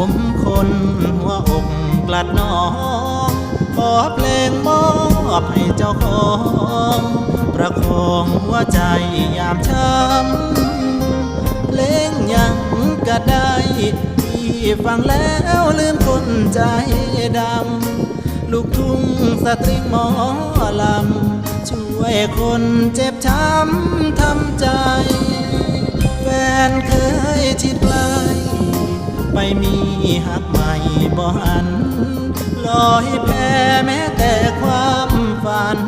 ผมคนหัวอกกลัดน้องขอเพลงมอบให้เจ้าของประคองหัวใจยามช้ำเพลงยังก็ได้ที่ฟังแล้วลืมคนใจดำลูกทุ่งสตริงหมอลำช่วยคนเจ็บช้ำทำใจแฟนเคยชิดไกลไปมีหักใหม่บ่หันลอยแพ้แม้แต่ความฝัน